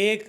$1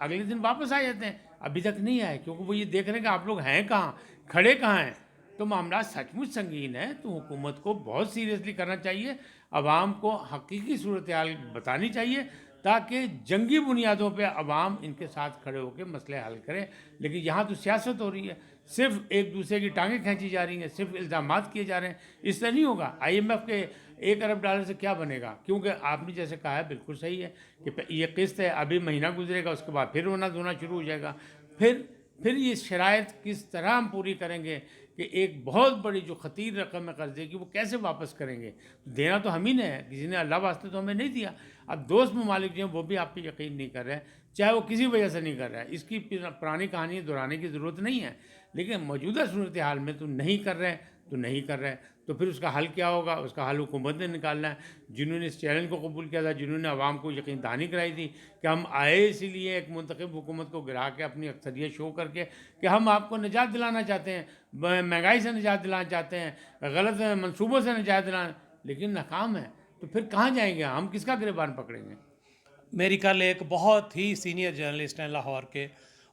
اگلے دن واپس آ جاتے ہیں. ابھی تک نہیں آئے کیونکہ وہ یہ دیکھ رہے ہیں کہ آپ لوگ ہیں کہاں, کھڑے کہاں ہیں. تو معاملات سچ مچ سنگین ہے. تو حکومت کو بہت سیریسلی کرنا چاہیے, عوام کو حقیقی صورتحال بتانی چاہیے تاکہ جنگی بنیادوں پہ عوام ان کے ساتھ کھڑے ہو کے مسئلے حل کریں. لیکن یہاں تو سیاست ہو رہی ہے, صرف ایک دوسرے کی ٹانگیں کھینچی جا رہی ہیں, صرف الزامات کیے جا رہے ہیں. اس طرح نہیں ہوگا. IMF کے $1 ارب سے کیا بنے گا؟ کیونکہ آپ نے جیسے کہا ہے بالکل صحیح ہے کہ یہ قسط ہے, ابھی مہینہ گزرے گا, اس کے بعد پھر رونا دھونا شروع ہو جائے گا. پھر یہ شرائط کس طرح ہم پوری کریں گے کہ ایک بہت بڑی جو خطیر رقم ہے قرضے کی وہ کیسے واپس کریں گے؟ دینا تو ہم ہی نے ہے, کسی نے اللہ واسطے تو ہمیں نہیں دیا. اب دوست ممالک جو ہیں وہ بھی آپ پہ یقین نہیں کر رہے ہیں, چاہے وہ کسی وجہ سے نہیں کر رہا ہے. اس کی پرانی کہانی دہرانے کی ضرورت نہیں ہے, لیکن موجودہ صورتحال میں تو نہیں کر رہے تو نہیں کر رہے. تو پھر اس کا حل کیا ہوگا؟ اس کا حل حکومت نے نکالنا ہے. جنہوں نے اس چیلنج کو قبول کیا تھا, جنہوں نے عوام کو یقین دہانی کرائی تھی کہ ہم آئے اسی لیے ایک منتخب حکومت کو گرا کے اپنی اکثریت شو کر کے کہ ہم آپ کو نجات دلانا چاہتے ہیں, مہنگائی سے نجات دلانا چاہتے ہیں, غلط منصوبوں سے نجات دلانا, لیکن ناکام ہے. تو پھر کہاں جائیں گے ہم؟ کس کا گریبان پکڑیں گے؟ میری کل ایک بہت ہی سینئر جرنلسٹ ہیں لاہور کے,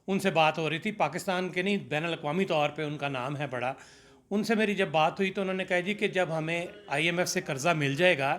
ان سے بات ہو رہی تھی, پاکستان کے نہیں بین الاقوامی طور پہ ان کا نام ہے بڑا. ان سے میری جب بات ہوئی تو انہوں نے کہا جی کہ جب ہمیں IMF سے قرضہ مل جائے گا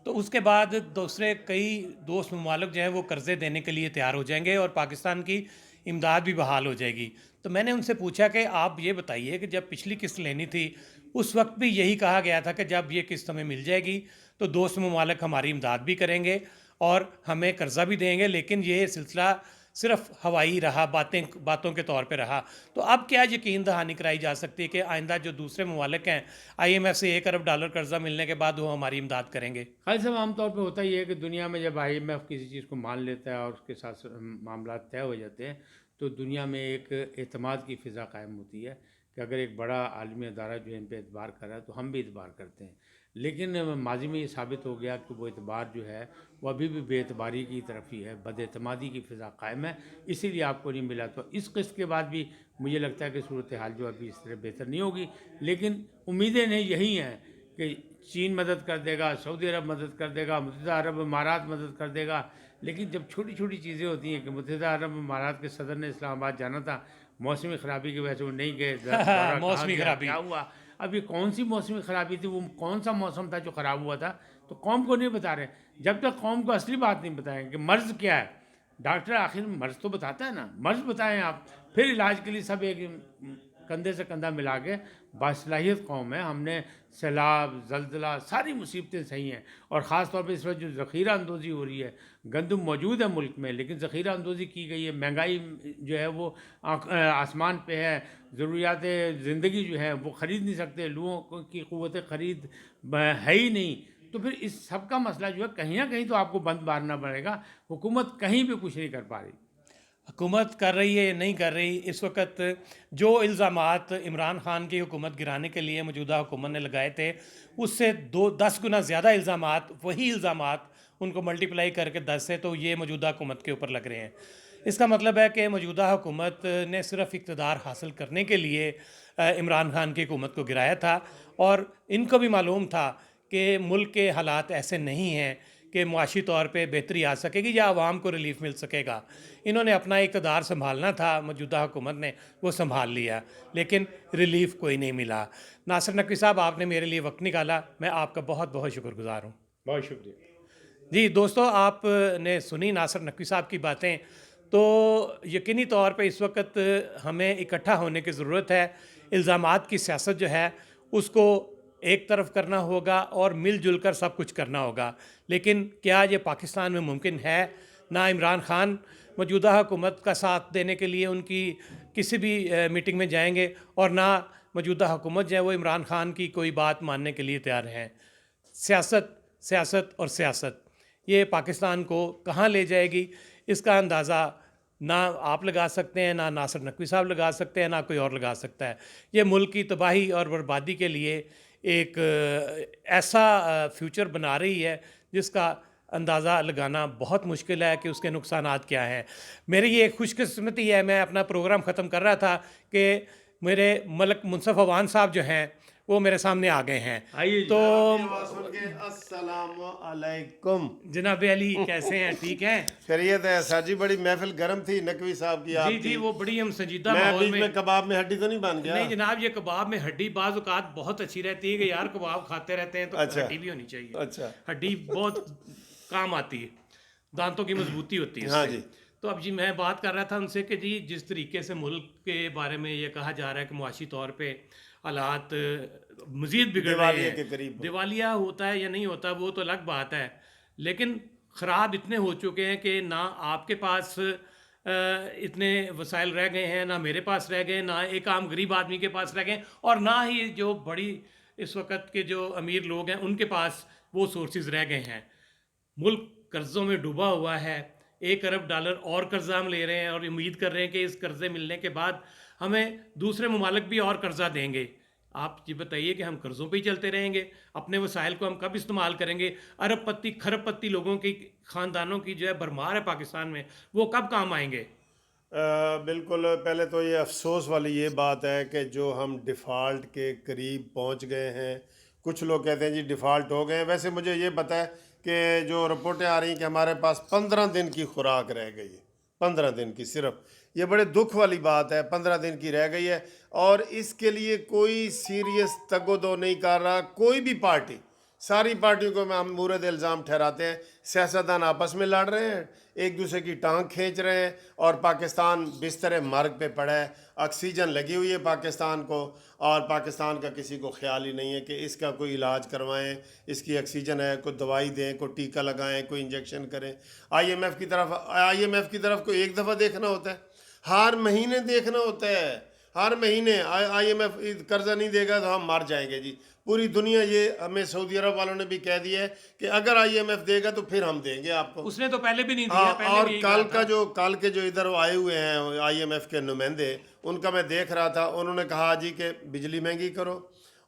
تو اس کے بعد دوسرے کئی دوست ممالک جو ہیں وہ قرضے دینے کے لیے تیار ہو جائیں گے اور پاکستان کی امداد بھی بحال ہو جائے گی. تو میں نے ان سے پوچھا کہ آپ یہ بتائیے کہ جب پچھلی قسط لینی تھی اس وقت بھی یہی کہا گیا تھا کہ جب یہ قسط ہمیں مل جائے گی تو دوست ممالک ہماری امداد بھی کریں گے اور ہمیں قرضہ بھی دیں گے, لیکن یہ سلسلہ صرف ہوائی رہا, باتوں کے طور پہ رہا. تو اب کیا یقین دہانی کرائی جا سکتی ہے کہ آئندہ جو دوسرے ممالک ہیں IMF سے $1 ارب قرضہ ملنے کے بعد وہ ہماری امداد کریں گے؟ خالی صاحب عام طور پہ ہوتا ہی ہے کہ دنیا میں جب IMF کسی چیز کو مان لیتا ہے اور اس کے ساتھ معاملات طے ہو جاتے ہیں تو دنیا میں ایک اعتماد کی فضا قائم ہوتی ہے کہ اگر ایک بڑا عالمی ادارہ جو ان پہ اعتبار کر رہا ہے تو ہم بھی اعتبار کرتے ہیں. لیکن ماضی میں یہ ثابت ہو گیا کہ وہ اعتبار جو ہے وہ ابھی بھی بے اعتباری کی طرف ہی ہے, بد اعتمادی کی فضا قائم ہے, اسی لیے آپ کو نہیں ملا. تو اس قسط کے بعد بھی مجھے لگتا ہے کہ صورتحال جو ابھی اس طرح بہتر نہیں ہوگی, لیکن امیدیں نہیں یہی ہیں کہ چین مدد کر دے گا, سعودی عرب مدد کر دے گا, متحدہ عرب امارات مدد کر دے گا. لیکن جب چھوٹی چھوٹی چیزیں ہوتی ہیں کہ متحدہ عرب امارات کے صدر نے اسلام آباد جانا تھا, موسمی خرابی کی وجہ سے وہ نہیں گئے, موسمی خرابی کیا ہوا؟ اب یہ کون سی موسمی خرابی تھی, وہ کون سا موسم تھا جو خراب ہوا تھا؟ تو قوم کو نہیں بتا رہے. جب تک قوم کو اصلی بات نہیں بتائیں کہ مرض کیا ہے, ڈاکٹر آخر مرض تو بتاتا ہے نا, مرض بتائیں آپ, پھر علاج کے لیے سب ایک کندھے سے کندھا ملا کے باصلاحیت قوم ہے. ہم نے سیلاب, زلزلہ, ساری مصیبتیں صحیح ہیں, اور خاص طور پہ اس وقت جو ذخیرہ اندوزی ہو رہی ہے, گندم موجود ہے ملک میں لیکن ذخیرہ اندوزی کی گئی ہے, مہنگائی جو ہے وہ آسمان پہ ہے, ضروریات زندگی جو ہے وہ خرید نہیں سکتے, لوگوں کی قوت خرید ہے ہی نہیں. تو پھر اس سب کا مسئلہ جو ہے کہیں نہ کہیں تو آپ کو بند مارنا پڑے گا. حکومت کہیں بھی کچھ نہیں کر پا رہی. حکومت کر رہی ہے یا نہیں کر رہی, اس وقت جو الزامات عمران خان کی حکومت گرانے کے لیے موجودہ حکومت نے لگائے تھے اس سے 10 گنا زیادہ الزامات, وہی الزامات ان کو ملٹیپلائی کر کے 10 سے تو یہ موجودہ حکومت کے اوپر لگ رہے ہیں. اس کا مطلب ہے کہ موجودہ حکومت نے صرف اقتدار حاصل کرنے کے لیے عمران خان کی حکومت کو گرایا تھا, اور ان کو بھی معلوم تھا کہ ملک کے حالات ایسے نہیں ہیں کہ معاشی طور پہ بہتری آ سکے گی یا عوام کو ریلیف مل سکے گا. انہوں نے اپنا اقتدار سنبھالنا تھا, موجودہ حکومت نے وہ سنبھال لیا, لیکن ریلیف کوئی نہیں ملا. ناصر نقوی صاحب, آپ نے میرے لیے وقت نکالا, میں آپ کا بہت بہت شکر گزار ہوں. بہت شکریہ. جی دوستو, آپ نے سنی ناصر نقوی صاحب کی باتیں, تو یقینی طور پہ اس وقت ہمیں اکٹھا ہونے کی ضرورت ہے. الزامات کی سیاست جو ہے اس کو ایک طرف کرنا ہوگا اور مل جل کر سب کچھ کرنا ہوگا. لیکن کیا یہ پاکستان میں ممکن ہے؟ نہ عمران خان موجودہ حکومت کا ساتھ دینے کے لیے ان کی کسی بھی میٹنگ میں جائیں گے, اور نہ موجودہ حکومت جو ہے وہ عمران خان کی کوئی بات ماننے کے لیے تیار ہیں. سیاست سیاست اور سیاست, یہ پاکستان کو کہاں لے جائے گی اس کا اندازہ نہ آپ لگا سکتے ہیں, نہ ناصر نقوی صاحب لگا سکتے ہیں, نہ کوئی اور لگا سکتا ہے. یہ ملک کی تباہی اور بربادی کے لیے ایک ایسا فیوچر بنا رہی ہے جس کا اندازہ لگانا بہت مشکل ہے کہ اس کے نقصانات کیا ہیں. میری یہ خوش قسمتی ہے, میں اپنا پروگرام ختم کر رہا تھا کہ میرے ملک منصف عوان صاحب جو ہیں وہ میرے سامنے آ گئے ہیں. آئیے تو السلام علیکم جناب علی کیسے ہیں؟ ٹھیک ہیں؟ خیریت ہے سر جی؟ بڑی محفل گرم تھی نقوی صاحب کی آپ جی کی. جی وہ بڑی ہم سنجیدہ میں ماحول بیچ میں. میں کباب میں ہڈی تو نہیں بن گیا؟ نہیں جناب، یہ کباب میں ہڈی بعض اوقات بہت اچھی رہتی ہے کہ یار کباب کھاتے رہتے ہیں تو اچھا. ہڈی بھی ہونی چاہیے. اچھا. ہڈی بہت کام آتی ہے، دانتوں کی مضبوطی ہوتی ہے اس ہاں سے. جی. تو اب جی میں بات کر رہا تھا ان سے کہ جی جس طریقے سے ملک کے بارے میں یہ کہا جا رہا ہے کہ معاشی طور پہ حالات مزید بگڑ رہے دیوالیے ہیں. کے قریب. دیوالیہ ہوتا ہے یا نہیں ہوتا وہ تو الگ بات ہے، لیکن خراب اتنے ہو چکے ہیں کہ نہ آپ کے پاس اتنے وسائل رہ گئے ہیں، نہ میرے پاس رہ گئے، نہ ایک عام غریب آدمی کے پاس رہ گئے، اور نہ ہی جو بڑی اس وقت کے جو امیر لوگ ہیں ان کے پاس وہ سورسز رہ گئے ہیں. ملک قرضوں میں ڈوبا ہوا ہے. $1 ارب اور قرضہ ہم لے رہے ہیں اور امید کر رہے ہیں کہ اس قرضے ملنے کے بعد ہمیں دوسرے ممالک بھی اور قرضہ دیں گے. آپ یہ بتائیے کہ ہم قرضوں پہ ہی چلتے رہیں گے؟ اپنے وسائل کو ہم کب استعمال کریں گے؟ ارب پتی کھرب پتی لوگوں کی خاندانوں کی جو ہے بھرمار ہے پاکستان میں، وہ کب کام آئیں گے؟ بالکل. پہلے تو یہ افسوس والی یہ بات ہے کہ جو ہم ڈیفالٹ کے قریب پہنچ گئے ہیں. کچھ لوگ کہتے ہیں جی ڈیفالٹ ہو گئے ہیں. ویسے مجھے یہ پتہ ہے کہ جو رپورٹیں آ رہی ہیں کہ ہمارے پاس 15 دن کی خوراک رہ گئی ہے. 15 دن کی صرف. یہ بڑے دکھ والی بات ہے. 15 دن کی رہ گئی ہے اور اس کے لیے کوئی سیریس تگ و دو نہیں کر رہا کوئی بھی پارٹی. ساری پارٹیوں کو ہم مورد الزام ٹھہراتے ہیں. سیاستدان آپس میں لڑ رہے ہیں، ایک دوسرے کی ٹانگ کھینچ رہے ہیں، اور پاکستان بستر مرگ پہ پڑا ہے. آکسیجن لگی ہوئی ہے پاکستان کو، اور پاکستان کا کسی کو خیال ہی نہیں ہے کہ اس کا کوئی علاج کروائیں. اس کی آکسیجن ہے، کوئی دوائی دیں، کوئی ٹیکہ لگائیں، کوئی انجیکشن کریں. آئی ایم ایف کی طرف کو ایک دفعہ دیکھنا ہوتا ہے، ہر مہینے دیکھنا ہوتا ہے. ہر مہینے آئی ایم ایف قرضہ نہیں دے گا تو ہم مر جائیں گے جی. پوری دنیا یہ ہمیں سعودی عرب والوں نے بھی کہہ دیا ہے کہ اگر آئی ایم ایف دے گا تو پھر ہم دیں گے آپ کو. اس نے تو پہلے بھی نہیں دیا. پہلے اور بھی یہی کہا تھا. کل کے جو ادھر آئے ہوئے ہیں آئی ایم ایف کے نمائندے، ان کا میں دیکھ رہا تھا. انہوں نے کہا جی کہ بجلی مہنگی کرو.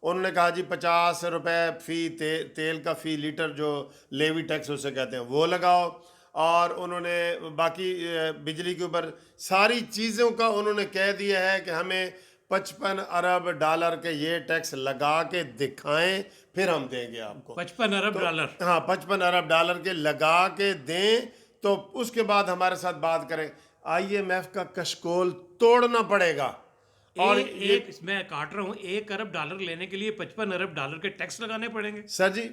انہوں نے کہا جی 50 روپے فی تیل کا فی لیٹر جو لیوی ٹیکس اسے کہتے ہیں وہ لگاؤ. اور انہوں نے باقی بجلی کے اوپر ساری چیزوں کا انہوں نے کہہ دیا ہے کہ ہمیں $55 ارب کے یہ ٹیکس لگا کے دکھائیں پھر ہم دیں گے آپ کو. $55 ارب. ہاں $55 ارب کے لگا کے دیں تو اس کے بعد ہمارے ساتھ بات کریں. آئی ایم ایف کا کشکول توڑنا پڑے گا. اور میں کاٹ رہا ہوں، $1 ارب لینے کے لیے $55 ارب کے ٹیکس لگانے پڑیں گے سر جی.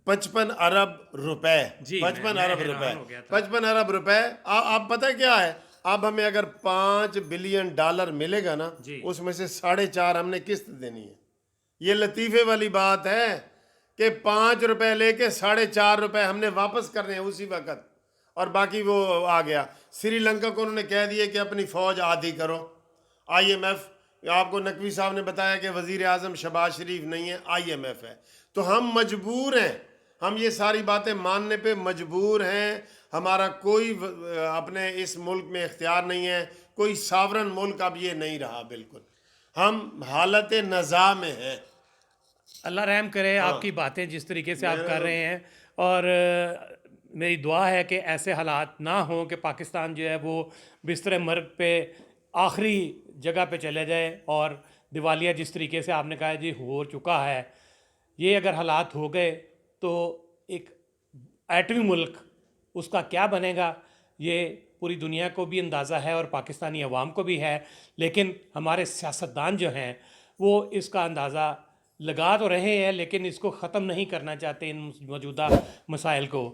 55 ارب روپے. 55 ارب روپے. 55 ارب روپے. آپ پتہ کیا ہے، اب ہمیں اگر $5 بلین ملے گا نا، اس میں سے 4.5 ہم نے قسط دینی ہے. یہ لطیفے والی بات ہے کہ $5 لے کے 4.5 روپے ہم نے واپس کرنے ہیں اسی وقت، اور باقی وہ آ گیا. سری لنکا کو انہوں نے کہہ دیا کہ اپنی فوج آدھی کرو. آئی ایم ایف، آپ کو نقوی صاحب نے بتایا کہ وزیر اعظم شہباز شریف نہیں ہے، آئی ایم ایف ہے. تو ہم مجبور ہیں، ہم یہ ساری باتیں ماننے پہ مجبور ہیں. ہمارا کوئی اپنے اس ملک میں اختیار نہیں ہے، کوئی ساورن ملک اب یہ نہیں رہا. بالکل ہم حالت نزاع میں ہیں. اللہ رحم کرے. آپ کی باتیں جس طریقے سے آپ کر رہے ہیں، اور میری دعا ہے کہ ایسے حالات نہ ہوں کہ پاکستان جو ہے وہ بستر مرگ پہ آخری جگہ پہ چلے جائے. اور دیوالیہ جس طریقے سے آپ نے کہا جی ہو چکا ہے، یہ اگر حالات ہو گئے تو ایک ایٹمی ملک اس کا کیا بنے گا، یہ پوری دنیا کو بھی اندازہ ہے اور پاکستانی عوام کو بھی ہے. لیکن ہمارے سیاستدان جو ہیں وہ اس کا اندازہ لگا تو رہے ہیں، لیکن اس کو ختم نہیں کرنا چاہتے ان موجودہ مسائل کو.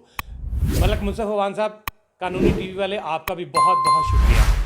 ملک منصف عوان صاحب، قانونی ٹی وی والے، آپ کا بھی بہت بہت شکریہ.